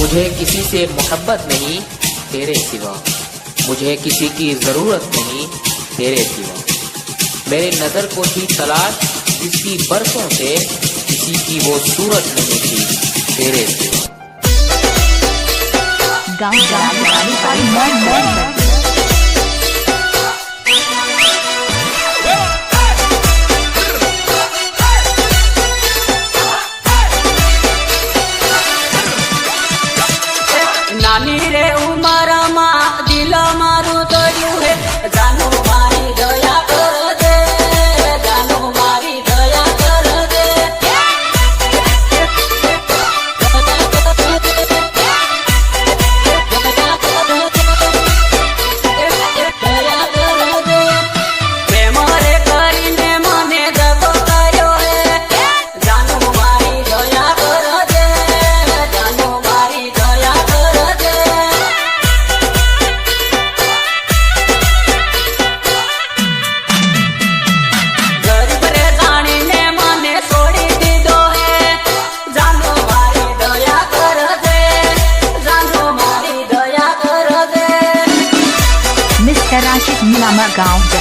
मुझे किसी से मोहब्बत नहीं तेरे सिवा, मुझे किसी की जरूरत नहीं तेरे सिवा। मेरे नजर को थी तलाश जिसकी बरसों से, किसी की वो सूरत नहीं थी तेरे सिवा। नानी रे उमर मा दिल मारू तोड़ू है, जानो मारी दया कर दे, जानो मारी दया कर दे। प्रेम रे करीने मने दगो कर्यो है, जानो मारी दया कर दे, जानो मारी दया कर दे। गरीब रे जाणीने मने छोड़ी दीधो है, जानो मारी दया कर दे, जानो मारी दया कर दे। Mr. Rashid Nilama Gaon.